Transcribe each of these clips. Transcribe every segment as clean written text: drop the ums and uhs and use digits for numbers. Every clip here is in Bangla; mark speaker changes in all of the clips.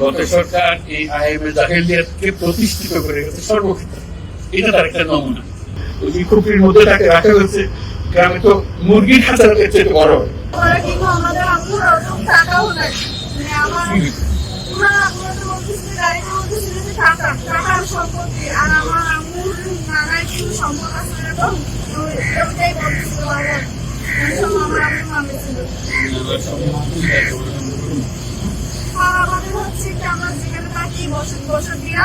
Speaker 1: গত সরকার এই আইএমএ জাহেলিয়াতকে প্রতিষ্ঠিত করে গেছে সর্বক্ষেত্রে। এটা তার একটা নমুনা। ওই খুপির মধ্যে তাকে রাখা হয়েছে, গ্রামে তো মুরগির খাঁচার চেয়ে বড়।
Speaker 2: আমাদের হচ্ছে যে আমরা যেখানে থাকি বসতিরা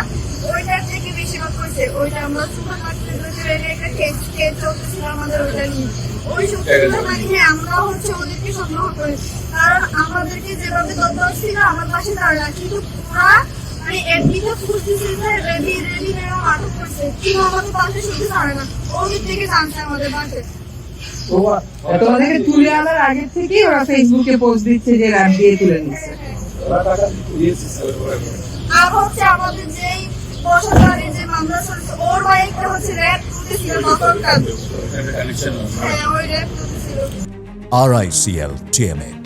Speaker 2: ওইটার থেকে বেশিরভাগ হয়েছে। ওইটা আমরা সুপার মার্কেটের একটা ক্ষেত চলতেছিল আমাদের, ওইটা নিয়ে ওই সত্যিটা মানে আমরা হচ্ছে ওদেরকে সন্দেহ করি, কারণ আমাদেরকে যেভাবে দরদর ছিল আমার পাশে দাঁড়ায়, কিন্তু ওরা মানে এমনিতে খুঁজতেছিল যে রেডি মেয়েরা আটক করছে, কিন্তু আমাদের পাশে শুধু দাঁড়ায় না, ওদের থেকে জানছে আমাদের পাশে।
Speaker 3: তোমাদেরকে তুলে আনার আগে থেকেই ওরা ফেসবুকে পোস্ট দিচ্ছে যে রাত দিয়ে তুলে নিচ্ছে।
Speaker 2: আর হচ্ছে আমাদের যেই বসতবাড়ি যে মামলা চলছে ওর বাইকটা হচ্ছে র‍্যাপ করতেছিল গতকাল। হ্যাঁ, ওই র‍্যাপ করতেছিল।
Speaker 4: RICL TMX,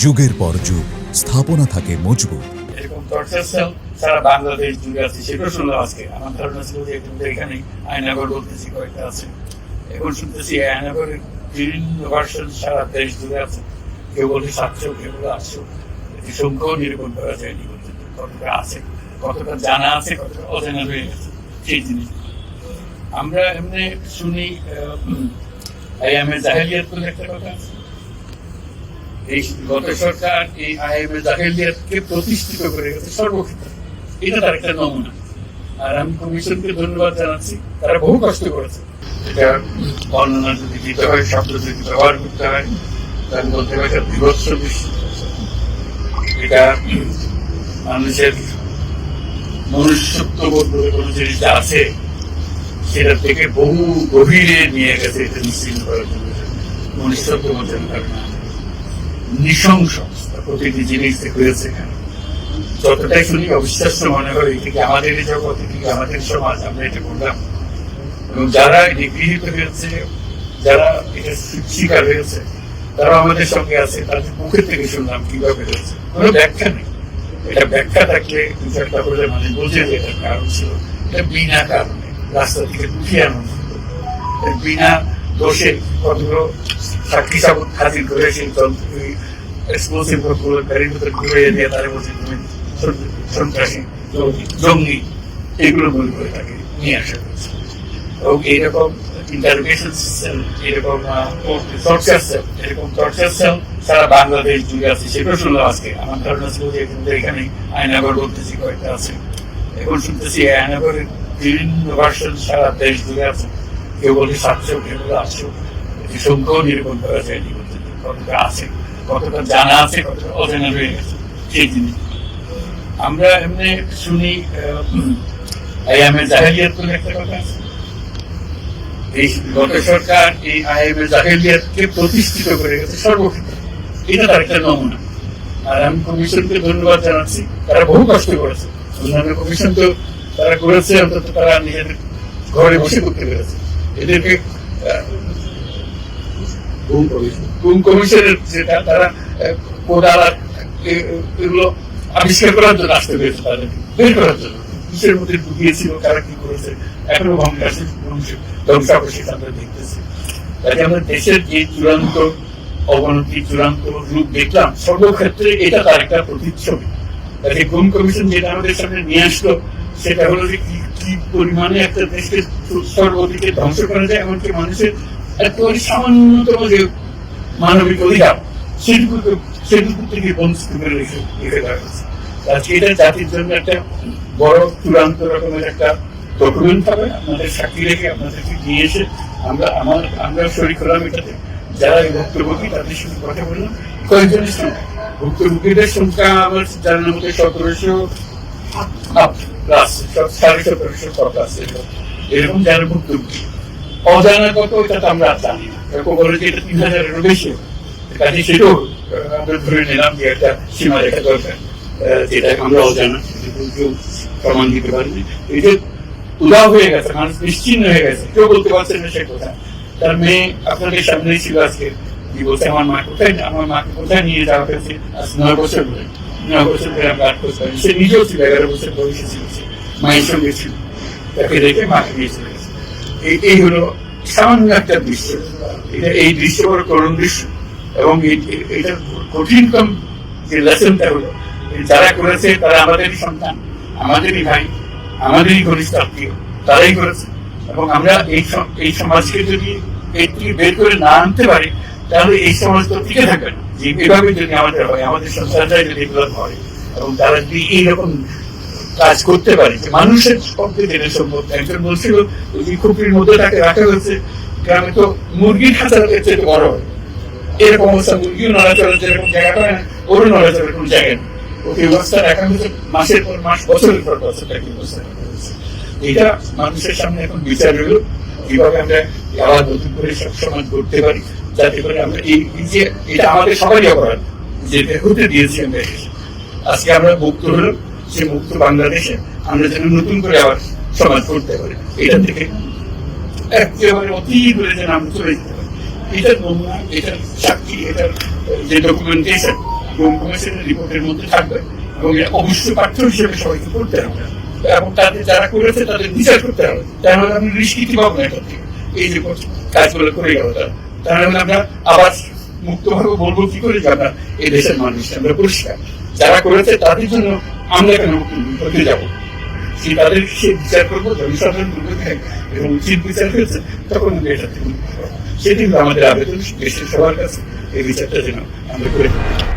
Speaker 4: যুগের পর যুগ স্থাপনা থাকে মজবুত।
Speaker 1: এরকম টর্চার সেল সারা বাংলাদেশ জুড়ে আছে, সেটা শুনলাম আজকে। আমার ধারণা ছিল যে এখানে আয়নাগর বলতেছি কয়েকটা আছে, এখন শুনতেছি আয়নাগরের বিভিন্ন ভার্সন সারা দেশ জুড়ে আছে। কেউ বলে 700, কেউ বলে 800। এটি সংখ্যাও নিরূপণ করা যায়নি কতটা আছে, কতটা জানা আছে, কতটা অজানা রয়ে গেছে সেই জিনিস। আমরা এমনি শুনি আইএমএ জাহেলিয়াত বলে একটা কথা আছে। এই গত সরকার এই আইএমএ জাহেলিয়াতকে প্রতিষ্ঠিত করে গেছে সর্বক্ষেত্রে। এটা তার একটা নমুনা। আর আমি কমিশনকে ধন্যবাদ জানাচ্ছি, তারা বহু কষ্ট করেছে। এটা বর্ণনা যদি দিতে হয়, শব্দ যদি ব্যবহার করতে হয়, তার মধ্যে একটা বিভৎস বিষয়। এটা মানুষের মনুষ্যত্ববোধ বলে কোনো জিনিস আছে সেটা থেকে বহু গভীরে নিয়ে গেছে। এটা নিশ্চিত করার জন্য মনুষ্যত্ববোধের ধারণা নৃশংস প্রতিটি জিনিস হয়েছে। এখানে যতটাই শুনি অবিশ্বাস্য মনে হয়, এটি আমাদের জগৎ, এটি আমাদের সমাজ, আমরা এটা করলাম। এবং যারা গৃহীত হয়েছে, যারা এটা শিকার হয়েছে, তারা আমাদের সঙ্গে আছে। তাদের মুখের থেকে শুনলাম কিভাবে হয়েছে, কোনো ব্যাখ্যা নেই। এটা ব্যাখ্যা থাকলে দু চারটা বলে মানে বোঝে যে এটার কারণ ছিল। এটা বিনা কারণে রাস্তা থেকে উঠিয়ে আনা, বিনা দোষে কতগুলো সাক্ষী সাবুত হাজির করে সেই এক্সপ্লোসিভ গাড়ির ভিতরে ঘুরে দিয়ে তারা বলছে তুমি সন্ত্রাসী, জঙ্গি, এগুলো মনে করে তাকে নিয়ে আসা হয়েছে। এবং এইরকম ইন্টারোগেশন সেল, এরকম টর্চার সেল সারা বাংলাদেশ জুড়ে আছে, সেটাও শুনলাম আজকে। আমার ধারণা ছিল যে এখানে আয়নাগর বলতেছি কয়েকটা আছে, এখন শুনতেছি আয়নাগরের বিভিন্ন ভার্সন সারা দেশ জুড়ে আছে। কেউ বলে 700, কেউ বলে 800। এটি সংখ্যাও নিরূপণ করা যায়নি কতটা আছে, কতটা জানা আছে, কতটা অজানা রয়ে গেছে সেই জিনিস। আমরা এমনি শুনি আইএমএ জাহেলিয়াত বলে একটা কথা আছে। এই গত সরকার এই আইএমএ জাহেলিয়াতকে প্রতিষ্ঠিত করে গেছে সর্বক্ষেত্রে। এটা তার একটা নমুনা। আর আমি কমিশনকে ধন্যবাদ জানাচ্ছি, তারা বহু কষ্ট করেছে। অন্যান্য কমিশন তো তারা করেছে, অন্তত তারা নিজেদের ঘরে বসে করতে পেরেছে। এদেরকে গুম কমিশনের যেটা তারা কোদাল এগুলো আবিষ্কার করার জন্য আসতে পেরেছে, তাদের বের করার জন্য কিসের মধ্যে ঢুকিয়েছিল, কারা কি করেছে, এখনো ধ্বংসাবশেষ আমরা দেখতেছি। তাই আমরা দেশের যে চূড়ান্ত অবনতি, চূড়ান্ত রূপ দেখলাম সর্বক্ষেত্রে, এটা তার একটা প্রতিচ্ছবি। তাই গুম কমিশন যেটা আমাদের সামনে নিয়ে আসলো, সেটা হলো যে কি পরিমাণে একটা দেশকে সর্বদিকে ধ্বংস করা যায়, এমনকি মানুষের একেবারে সামান্যতম যে মানবিক অধিকার সেটুকু থেকে বঞ্চিত করে রেখে দেওয়া হয়েছে। আজকে এটা জাতির জন্য একটা বড় চূড়ান্ত রকমের একটা ডকুমেন্ট হবে। আপনাদের সাক্ষী রেখে আপনাদেরকে নিয়ে এসে আমরা শরীর করলাম এটাতে। যারা ভুক্তভোগী তাদের সঙ্গে কথা বললাম, কয়েকজনের সঙ্গে ভুক্তভোগীদের সংখ্যা আমার জানানোর মধ্যে 1700 প্লাস, 1750 প্লাস এরকম যারা ভুক্তভোগী। অজানা কত এটা তো আমরা জানি না, এরকম বলে যে এটা 3000-এরও বেশি। কাজে সেটাও আমরা ধরে নিলাম যে একটা সীমা রেখা দরকার, যেটা আমরা অজানা, কেউ প্রমাণ দিতে পারিনি। এই যে উদাও হয়ে গেছে, মানুষ নিশ্চিন্ন হয়ে গেছে, কেউ বলতে পারছে না সে কথা। তার মেয়ে আপনাদের সামনেই ছিল আজকে, কি বলছে আমার মাকে কোথায় নিয়ে যাওয়া হয়েছে আজ 9 বছর ধরে। 9 বছর ধরে আমরা 8 বছর, সে নিজেও ছিল 11 বছর বয়সে ছিল, সে মায়ের সঙ্গে ছিল, তাকে রেখে মাকে নিয়ে চলে গেছে। এই হলো সামান্য একটা দৃশ্য, এই দৃশ্য বড় করুণ দৃশ্য। এবং এটা কঠিন যে লেসনটা হলো, যারা করেছে তারা আমাদেরই সন্তান, আমাদেরই ভাই, আমাদেরই ঘনিষ্ঠ আত্মীয়, তারাই করেছে। এবং আমরা এই সমাজকে যদি এটি বের করে না আনতে পারি, তাহলে এই সমাজ তো টিকে থাকবে না। যে এভাবে যদি আমাদের হয়, আমাদের সন্তানরাই যদি এগুলো হয়, এবং তারা যদি এইরকম কাজ করতে পারে, যে মানুষের পক্ষে যেটা সম্ভব। একজন বলছিল ওই খুপির মধ্যে তাকে রাখা হয়েছে, গ্রামে তো মুরগির খাঁচার চেয়ে বড় হয়, এরকম অবস্থা, মুরগিও নড়াচড়ার যেরকম জায়গা পায় না, ওরও নড়াচড়ার কোনো জায়গা নেই। ওকে অবস্থা রাখা হয়েছে, মাসের পর মাস, বছরের পর বছর তাকে অবস্থা রাখা হয়েছে। এটা মানুষের সামনে এখন বিচার হলো, কিভাবে আমরা আবার নতুন করে সব সমাজ করতে পারি, যাতে করে আমরা এই যে এটা আমাদের সবারই অপরাধ, যেটা হতে দিয়েছি আমরা। আজকে আমরা মুক্ত হলো, সে মুক্ত বাংলাদেশে আমরা যেন নতুন করে আবার সমাজ করতে পারি, এটা থেকে একেবারে অতি দূরে যেন আমরা চলে যেতে পারি। এটার নমুনা, এটার সাক্ষী, এটার যে ডকুমেন্টেশন কমিশনের রিপোর্টের মধ্যে থাকবে, এবং এটা অবশ্যই পাঠ্য হিসেবে সবাইকে করতে হবে, এবং তাদের যারা করেছে তাদের বিচার করতে হবে। তাহলে আমি নিষ্কৃতি পাবো না এটা থেকে, এই যে কাজগুলো করে গেল তারা। তাহলে আমরা আবার মুক্তভাবে বলবো কি করে যে আমরা এই দেশের মানুষ, আমরা পরিষ্কার। যারা করেছে তাদের জন্য আমরা কেন হতে যাবো, তাদের সে বিচার করবো, জনসাধারণ এবং উচিত বিচার হয়েছে, তখন এটা সেটি আমাদের আবেদন দেশের সবার কাছে, এই বিচারটা যেন আমরা করে থাকি।